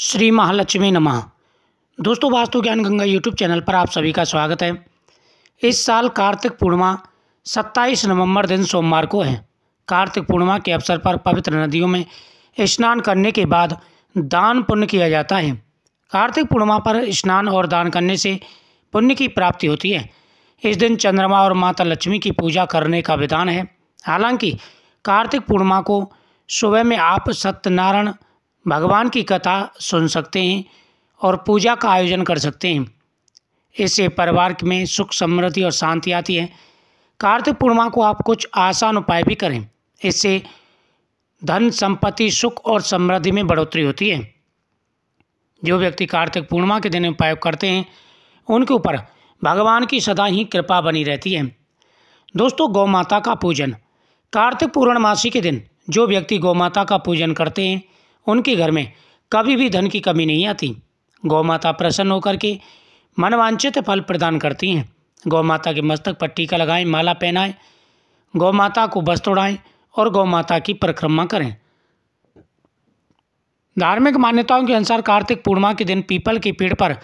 श्री महालक्ष्मी नमः। दोस्तों, वास्तु ज्ञान गंगा यूट्यूब चैनल पर आप सभी का स्वागत है। इस साल कार्तिक पूर्णिमा 27 नवंबर दिन सोमवार को है। कार्तिक पूर्णिमा के अवसर पर पवित्र नदियों में स्नान करने के बाद दान पुण्य किया जाता है। कार्तिक पूर्णिमा पर स्नान और दान करने से पुण्य की प्राप्ति होती है। इस दिन चंद्रमा और माता लक्ष्मी की पूजा करने का विधान है। हालांकि कार्तिक पूर्णिमा को सुबह में आप सत्यनारायण भगवान की कथा सुन सकते हैं और पूजा का आयोजन कर सकते हैं। इससे परिवार में सुख समृद्धि और शांति आती है। कार्तिक पूर्णिमा को आप कुछ आसान उपाय भी करें, इससे धन संपत्ति सुख और समृद्धि में बढ़ोतरी होती है। जो व्यक्ति कार्तिक पूर्णिमा के दिन उपाय करते हैं उनके ऊपर भगवान की सदा ही कृपा बनी रहती है। दोस्तों, गौ माता का पूजन। कार्तिक पूर्णमासी के दिन जो व्यक्ति गौ माता का पूजन करते हैं उनके घर में कभी भी धन की कमी नहीं आती। गौ माता प्रसन्न होकर के मनवांछित फल प्रदान करती हैं। गौ माता के मस्तक पर टीका लगाएं, माला पहनाएं, गौ माता को वस्त्र उड़ाएं और गौ माता की परिक्रमा करें। धार्मिक मान्यताओं के अनुसार कार्तिक पूर्णिमा के दिन पीपल के पेड़ पर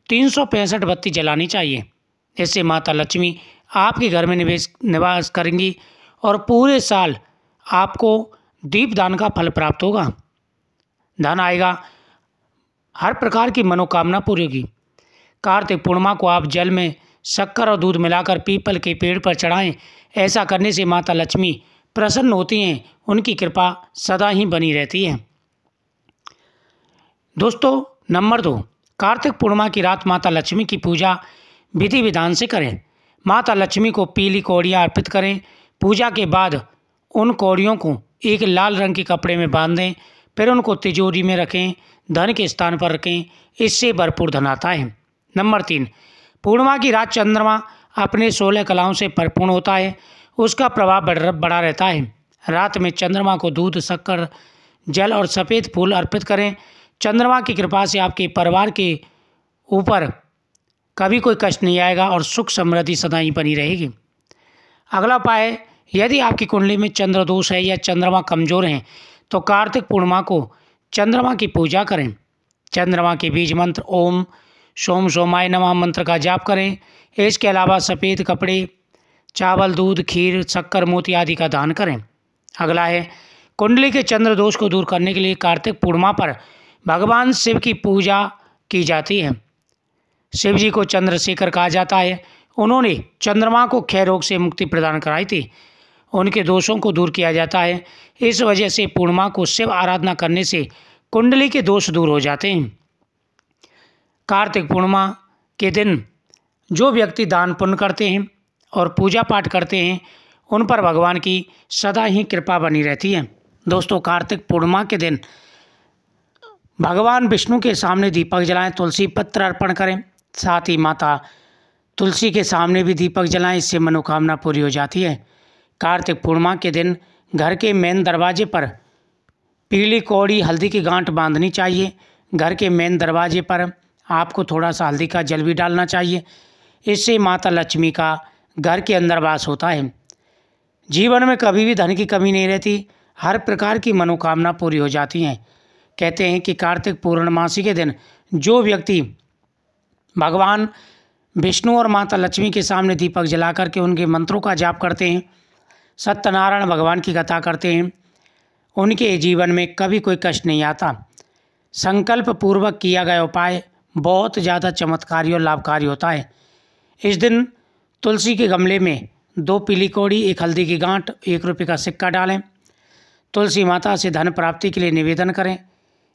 365 बत्ती जलानी चाहिए। इससे माता लक्ष्मी आपके घर में निवास करेंगी और पूरे साल आपको दीपदान का फल प्राप्त होगा। धन आएगा, हर प्रकार की मनोकामना पूरी होगी। कार्तिक पूर्णिमा को आप जल में शक्कर और दूध मिलाकर पीपल के पेड़ पर चढ़ाएं। ऐसा करने से माता लक्ष्मी प्रसन्न होती हैं, उनकी कृपा सदा ही बनी रहती है। दोस्तों, नंबर 2, कार्तिक पूर्णिमा की रात माता लक्ष्मी की पूजा विधि विधान से करें। माता लक्ष्मी को पीली कौड़ियाँ अर्पित करें। पूजा के बाद उन कौड़ियों को एक लाल रंग के कपड़े में बांध दें, फिर उनको तिजोरी में रखें, धन के स्थान पर रखें। इससे भरपूर धन आता है। नंबर 3, पूर्णिमा की रात चंद्रमा अपने 16 कलाओं से परिपूर्ण होता है। उसका प्रभाव बढ़ा रहता है। रात में चंद्रमा को दूध, शक्कर, जल और सफ़ेद फूल अर्पित करें। चंद्रमा की कृपा से आपके परिवार के ऊपर कभी कोई कष्ट नहीं आएगा और सुख समृद्धि सदा ही बनी रहेगी। अगला उपाय, यदि आपकी कुंडली में चंद्र दोष है या चंद्रमा कमज़ोर हैं तो कार्तिक पूर्णिमा को चंद्रमा की पूजा करें। चंद्रमा के बीज मंत्र ओम सोम सोमाय नमः मंत्र का जाप करें। इसके अलावा सफ़ेद कपड़े, चावल, दूध, खीर, शक्कर, मोती आदि का दान करें। अगला है, कुंडली के चंद्र दोष को दूर करने के लिए कार्तिक पूर्णिमा पर भगवान शिव की पूजा की जाती है। शिव जी को चंद्रशेखर कहा जाता है। उन्होंने चंद्रमा को क्षय रोग से मुक्ति प्रदान कराई थी। उनके दोषों को दूर किया जाता है। इस वजह से पूर्णिमा को शिव आराधना करने से कुंडली के दोष दूर हो जाते हैं। कार्तिक पूर्णिमा के दिन जो व्यक्ति दान पुण्य करते हैं और पूजा पाठ करते हैं उन पर भगवान की सदा ही कृपा बनी रहती है। दोस्तों, कार्तिक पूर्णिमा के दिन भगवान विष्णु के सामने दीपक जलाएं, तुलसी पत्र अर्पण करें। साथ ही माता तुलसी के सामने भी दीपक जलाएं, इससे मनोकामना पूरी हो जाती है। कार्तिक पूर्णिमा के दिन घर के मेन दरवाजे पर पीली कौड़ी हल्दी की गांठ बांधनी चाहिए। घर के मेन दरवाजे पर आपको थोड़ा सा हल्दी का जल भी डालना चाहिए। इससे माता लक्ष्मी का घर के अंदर वास होता है। जीवन में कभी भी धन की कमी नहीं रहती, हर प्रकार की मनोकामना पूरी हो जाती हैं। कहते हैं कि कार्तिक पूर्णमासी के दिन जो व्यक्ति भगवान विष्णु और माता लक्ष्मी के सामने दीपक जला करके उनके मंत्रों का जाप करते हैं, सत्यनारायण भगवान की कथा करते हैं, उनके जीवन में कभी कोई कष्ट नहीं आता। संकल्प पूर्वक किया गया उपाय बहुत ज़्यादा चमत्कारी और लाभकारी होता है। इस दिन तुलसी के गमले में 2 पीली कौड़ी, 1 हल्दी की गांठ, 1 रुपये का सिक्का डालें। तुलसी माता से धन प्राप्ति के लिए निवेदन करें,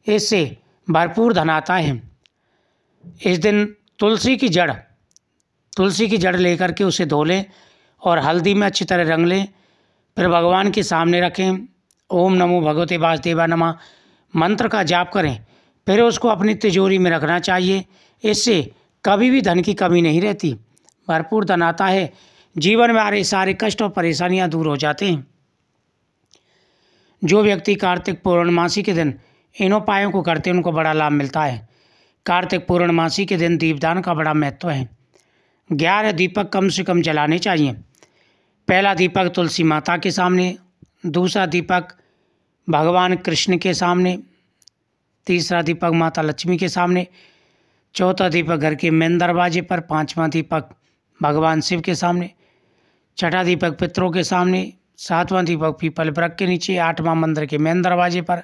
इससे भरपूर धन आता है। इस दिन तुलसी की जड़ लेकर के उसे धो लें और हल्दी में अच्छी तरह रंग लें। फिर भगवान के सामने रखें। ओम नमो भगवते वासुदेवाय नमः मंत्र का जाप करें। फिर उसको अपनी तिजोरी में रखना चाहिए। इससे कभी भी धन की कमी नहीं रहती, भरपूर धन आता है। जीवन में आ रहे सारे कष्ट और परेशानियां दूर हो जाते हैं। जो व्यक्ति कार्तिक पूर्णमासी के दिन इन उपायों को करते हैं उनको बड़ा लाभ मिलता है। कार्तिक पूर्णमासी के दिन दीपदान का बड़ा महत्व है। 11 दीपक कम से कम जलाने चाहिए। पहला दीपक तुलसी माता के सामने, दूसरा दीपक भगवान कृष्ण के सामने, तीसरा दीपक माता लक्ष्मी के सामने, चौथा दीपक घर के मेन दरवाजे पर, पांचवा दीपक भगवान शिव के सामने, छठा दीपक पितरों के सामने, सातवां दीपक पीपल वृक्ष के नीचे, आठवां मंदिर के मेन दरवाजे पर।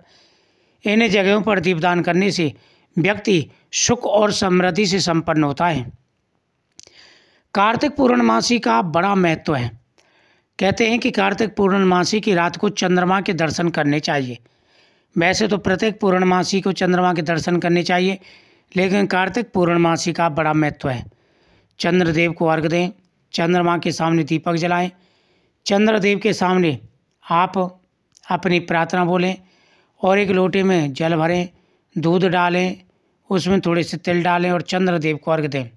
इन जगहों पर दीपदान करने से व्यक्ति सुख और समृद्धि से संपन्न होता है। कार्तिक पूर्णमासी का बड़ा महत्व है। कहते हैं कि कार्तिक पूर्णमासी की रात को चंद्रमा के दर्शन करने चाहिए। वैसे तो प्रत्येक पूर्णमासी को चंद्रमा के दर्शन करने चाहिए, लेकिन कार्तिक पूर्णमासी का बड़ा महत्व है। चंद्रदेव को अर्घ दें, चंद्रमा के सामने दीपक जलाएं, चंद्रदेव के सामने आप अपनी प्रार्थना बोलें और एक लोटे में जल भरें, दूध डालें, उसमें थोड़े से तिल डालें और चंद्रदेव को अर्घ दें।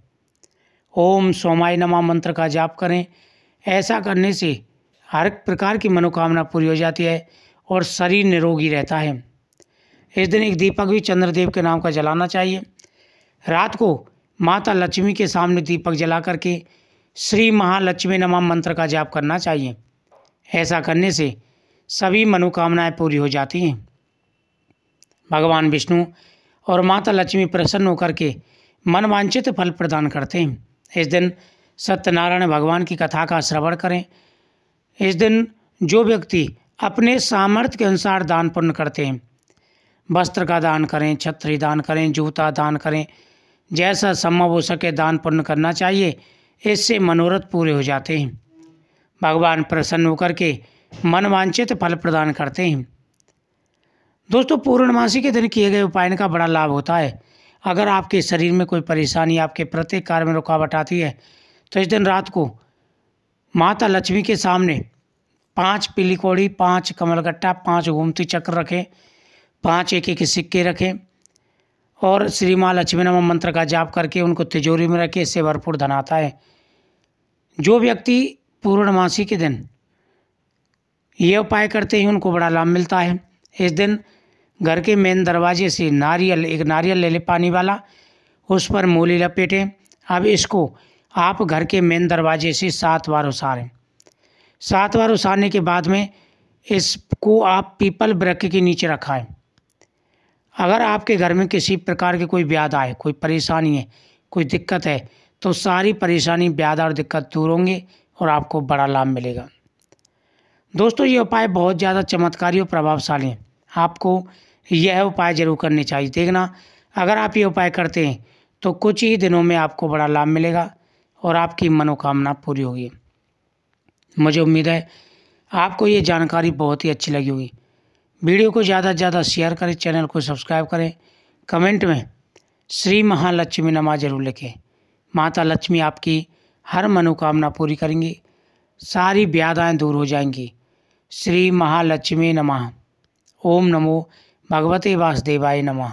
ओम सोमाय नमः मंत्र का जाप करें। ऐसा करने से हर प्रकार की मनोकामना पूरी हो जाती है और शरीर निरोगी रहता है। इस दिन एक दीपक भी चंद्रदेव के नाम का जलाना चाहिए। रात को माता लक्ष्मी के सामने दीपक जला करके श्री महालक्ष्मी नमः मंत्र का जाप करना चाहिए। ऐसा करने से सभी मनोकामनाएं पूरी हो जाती हैं। भगवान विष्णु और माता लक्ष्मी प्रसन्न होकर के मनवांछित फल प्रदान करते हैं। इस दिन सत्यनारायण भगवान की कथा का श्रवण करें। इस दिन जो व्यक्ति अपने सामर्थ्य के अनुसार दान पुण्य करते हैं, वस्त्र का दान करें, छत्री दान करें, जूता दान करें, जैसा संभव हो सके दान पुण्य करना चाहिए। इससे मनोरथ पूरे हो जाते हैं। भगवान प्रसन्न होकर के मनवांछित फल प्रदान करते हैं। दोस्तों, पूर्णमासी के दिन किए गए उपाय का बड़ा लाभ होता है। अगर आपके शरीर में कोई परेशानी, आपके प्रत्येक कार्य में रुकावट आती है, तो इस दिन रात को माता लक्ष्मी के सामने 5 पीली कौड़ी, 5 कमलगट्टा, 5 गोमती चक्र रखें, 5 एक सिक्के रखें और श्री माँ लक्ष्मी नमः मंत्र का जाप करके उनको तिजोरी में रखें। इससे भरपूर धन आता है। जो व्यक्ति पूर्णमासी के दिन ये उपाय करते हैं उनको बड़ा लाभ मिलता है। इस दिन घर के मेन दरवाजे से एक नारियल ले लें पानी वाला, उस पर मूली लपेटें। अब इसको आप घर के मेन दरवाजे से 7 बार उसारें। 7 बार उसारने के बाद में इसको आप पीपल वृक्ष के नीचे रखाएं। अगर आपके घर में किसी प्रकार की कोई व्याध है, कोई परेशानी है, कोई दिक्कत है, तो सारी परेशानी, व्याध और दिक्कत दूर होंगे और आपको बड़ा लाभ मिलेगा। दोस्तों, ये उपाय बहुत ज़्यादा चमत्कारी और प्रभावशाली हैं। आपको यह उपाय जरूर करने चाहिए। देखना, अगर आप ये उपाय करते हैं तो कुछ ही दिनों में आपको बड़ा लाभ मिलेगा और आपकी मनोकामना पूरी होगी। मुझे उम्मीद है आपको ये जानकारी बहुत ही अच्छी लगी होगी। वीडियो को ज़्यादा से ज़्यादा शेयर करें, चैनल को सब्सक्राइब करें, कमेंट में श्री महालक्ष्मी नमः जरूर लिखें। माता लक्ष्मी आपकी हर मनोकामना पूरी करेंगी, सारी व्याधाएं दूर हो जाएंगी। श्री महालक्ष्मी नमः। ओम नमो भगवते वासुदेवाय नमः।